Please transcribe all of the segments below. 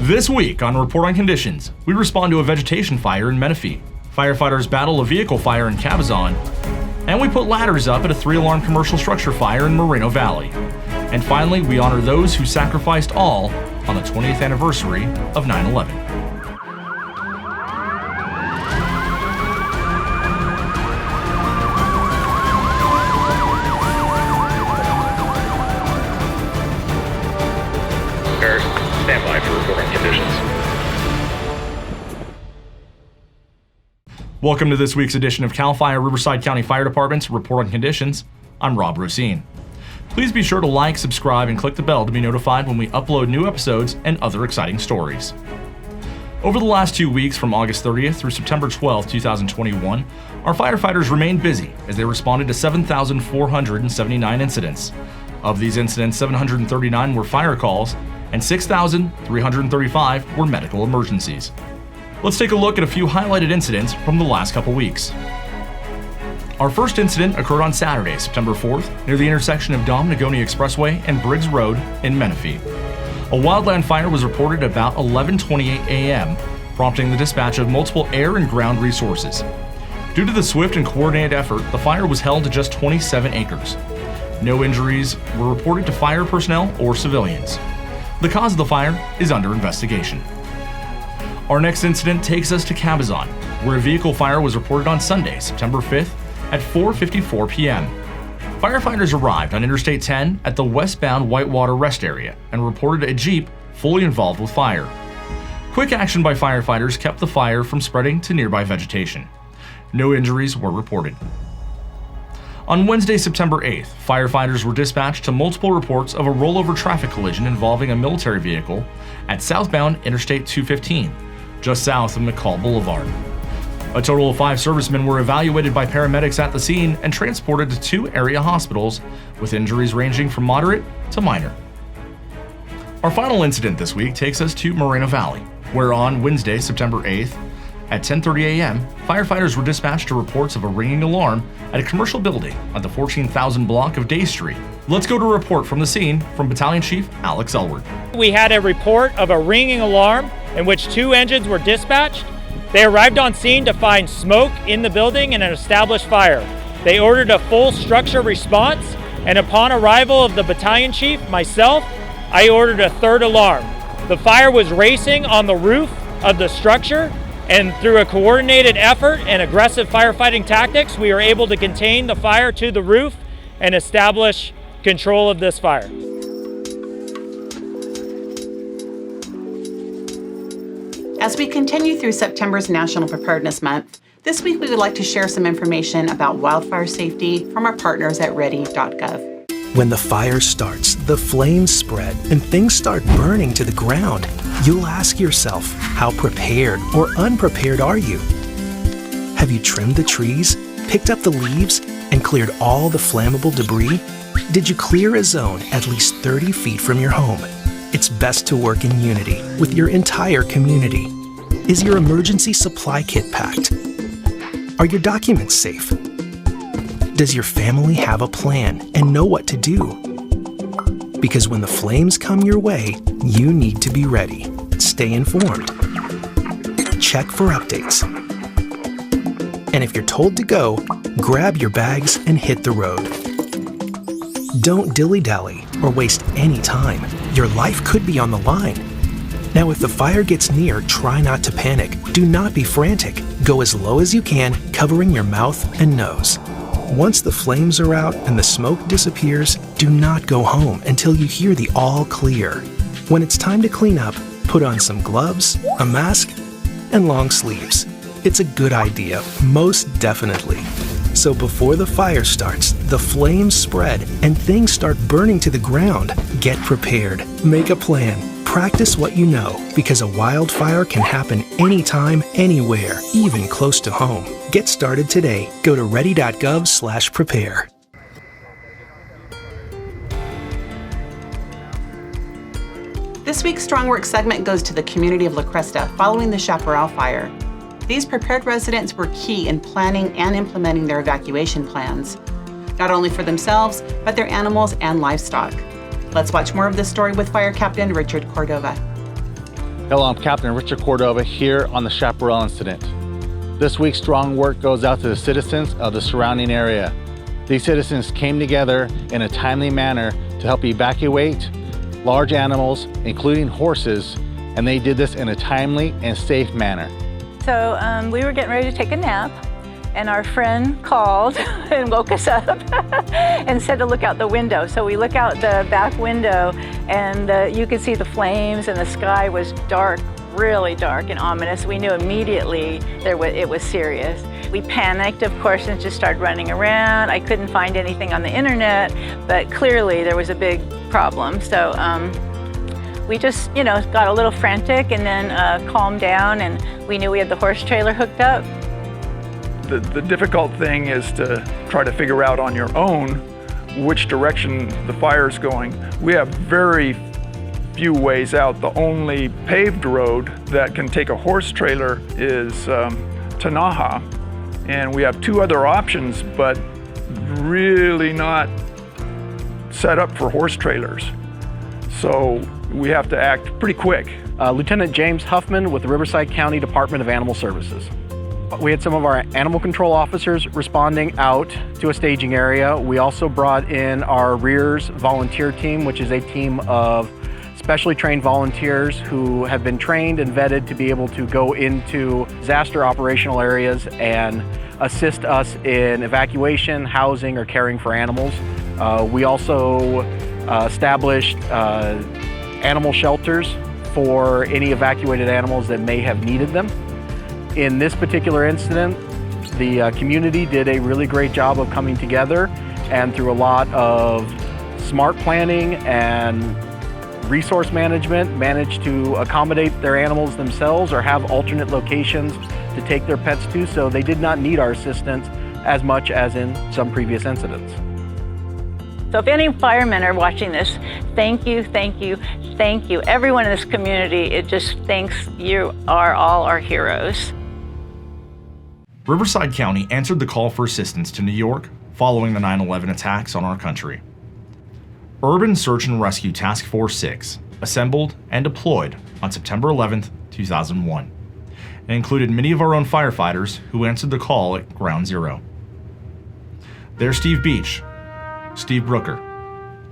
This week on Report on Conditions, we respond to a vegetation fire in Menifee. Firefighters battle a vehicle fire in Cabazon. And we put ladders up at a 3-alarm commercial structure fire in Moreno Valley. And finally, we honor those who sacrificed all on the 20th anniversary of 9/11. Stand by for reporting conditions. Welcome to this week's edition of CAL FIRE Riverside County Fire Department's Report on Conditions. I'm Rob Rosine. Please be sure to like, subscribe, and click the bell to be notified when we upload new episodes and other exciting stories. Over the last 2 weeks, from August 30th through September 12th, 2021, our firefighters remained busy as they responded to 7,479 incidents. Of these incidents, 739 were fire calls, and 6,335 were medical emergencies. Let's take a look at a few highlighted incidents from the last couple weeks. Our first incident occurred on Saturday, September 4th, near the intersection of Domnegoni Expressway and Briggs Road in Menifee. A wildland fire was reported about 11:28 a.m., prompting the dispatch of multiple air and ground resources. Due to the swift and coordinated effort, the fire was held to just 27 acres. No injuries were reported to fire personnel or civilians. The cause of the fire is under investigation. Our next incident takes us to Cabazon, where a vehicle fire was reported on Sunday, September 5th at 4:54 p.m. Firefighters arrived on Interstate 10 at the westbound Whitewater Rest Area and reported a Jeep fully involved with fire. Quick action by firefighters kept the fire from spreading to nearby vegetation. No injuries were reported. On Wednesday, September 8th, firefighters were dispatched to multiple reports of a rollover traffic collision involving a military vehicle at southbound Interstate 215, just south of McCall Boulevard. A total of 5 servicemen were evaluated by paramedics at the scene and transported to 2 area hospitals, with injuries ranging from moderate to minor. Our final incident this week takes us to Moreno Valley, where on Wednesday, September 8th, at 10:30 a.m., firefighters were dispatched to reports of a ringing alarm at a commercial building on the 14,000 block of Day Street. Let's go to a report from the scene from Battalion Chief Alex Elward. We had a report of a ringing alarm in which 2 engines were dispatched. They arrived on scene to find smoke in the building and an established fire. They ordered a full structure response, and upon arrival of the battalion chief, myself, I ordered a 3rd alarm. The fire was racing on the roof of the structure, and through a coordinated effort and aggressive firefighting tactics, we were able to contain the fire to the roof and establish control of this fire. As we continue through September's National Preparedness Month, this week we would like to share some information about wildfire safety from our partners at ready.gov. When the fire starts, the flames spread, and things start burning to the ground, you'll ask yourself, how prepared or unprepared are you? Have you trimmed the trees, picked up the leaves, and cleared all the flammable debris? Did you clear a zone at least 30 feet from your home? It's best to work in unity with your entire community. Is your emergency supply kit packed? Are your documents safe? Does your family have a plan and know what to do? Because when the flames come your way, you need to be ready. Stay informed. Check for updates. And if you're told to go, grab your bags and hit the road. Don't dilly-dally or waste any time. Your life could be on the line. Now, if the fire gets near, try not to panic. Do not be frantic. Go as low as you can, covering your mouth and nose. Once the flames are out and the smoke disappears, do not go home until you hear the all clear. When it's time to clean up, put on some gloves, a mask, and long sleeves. It's a good idea, most definitely. So before the fire starts, the flames spread, and things start burning to the ground, get prepared. Make a plan. Practice what you know, because a wildfire can happen anytime, anywhere, even close to home. Get started today. Go to ready.gov/prepare. This week's Strong Work segment goes to the community of La Cresta following the Chaparral fire. These prepared residents were key in planning and implementing their evacuation plans, not only for themselves, but their animals and livestock. Let's watch more of this story with Fire Captain Richard Cordova. Hello, I'm Captain Richard Cordova here on the Chaparral incident. This week's strong work goes out to the citizens of the surrounding area. These citizens came together in a timely manner to help evacuate large animals, including horses, and they did this in a timely and safe manner. So we were getting ready to take a nap, and our friend called and woke us up and said to look out the window. So we look out the back window, and you could see the flames, and the sky was dark, really dark and ominous. We knew immediately it was serious. We panicked, of course, and just started running around. I couldn't find anything on the internet, but clearly there was a big problem. So we just, got a little frantic and then calmed down, and we knew we had the horse trailer hooked up. The difficult thing is to try to figure out on your own which direction the fire is going. We have very few ways out. The only paved road that can take a horse trailer is Tanaha, and we have two other options, but really not set up for horse trailers. So we have to act pretty quick. Lieutenant James Huffman with the Riverside County Department of Animal Services. We had some of our animal control officers responding out to a staging area. We also brought in our rears volunteer team, which is a team of specially trained volunteers who have been trained and vetted to be able to go into disaster operational areas and assist us in evacuation, housing, or caring for animals. We also established animal shelters for any evacuated animals that may have needed them. In this particular incident, the community did a really great job of coming together, and through a lot of smart planning and resource management, managed to accommodate their animals themselves or have alternate locations to take their pets to, so they did not need our assistance as much as in some previous incidents. So if any firemen are watching this, thank you, thank you, thank you. Everyone in this community, it just thinks you are all our heroes. Riverside County answered the call for assistance to New York following the 9/11 attacks on our country. Urban Search and Rescue Task Force 6 assembled and deployed on September 11, 2001, and included many of our own firefighters who answered the call at Ground Zero. They're Steve Beach, Steve Brooker,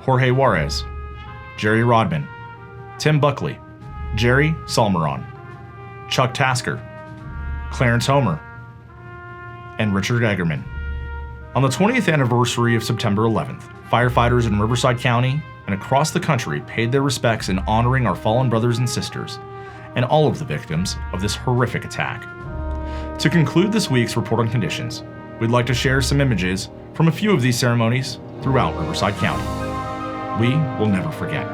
Jorge Juarez, Jerry Rodman, Tim Buckley, Jerry Salmeron, Chuck Tasker, Clarence Homer, and Richard Eggerman. On the 20th anniversary of September 11th, firefighters in Riverside County and across the country paid their respects in honoring our fallen brothers and sisters and all of the victims of this horrific attack. To conclude this week's Report on Conditions, we'd like to share some images from a few of these ceremonies throughout Riverside County. We will never forget.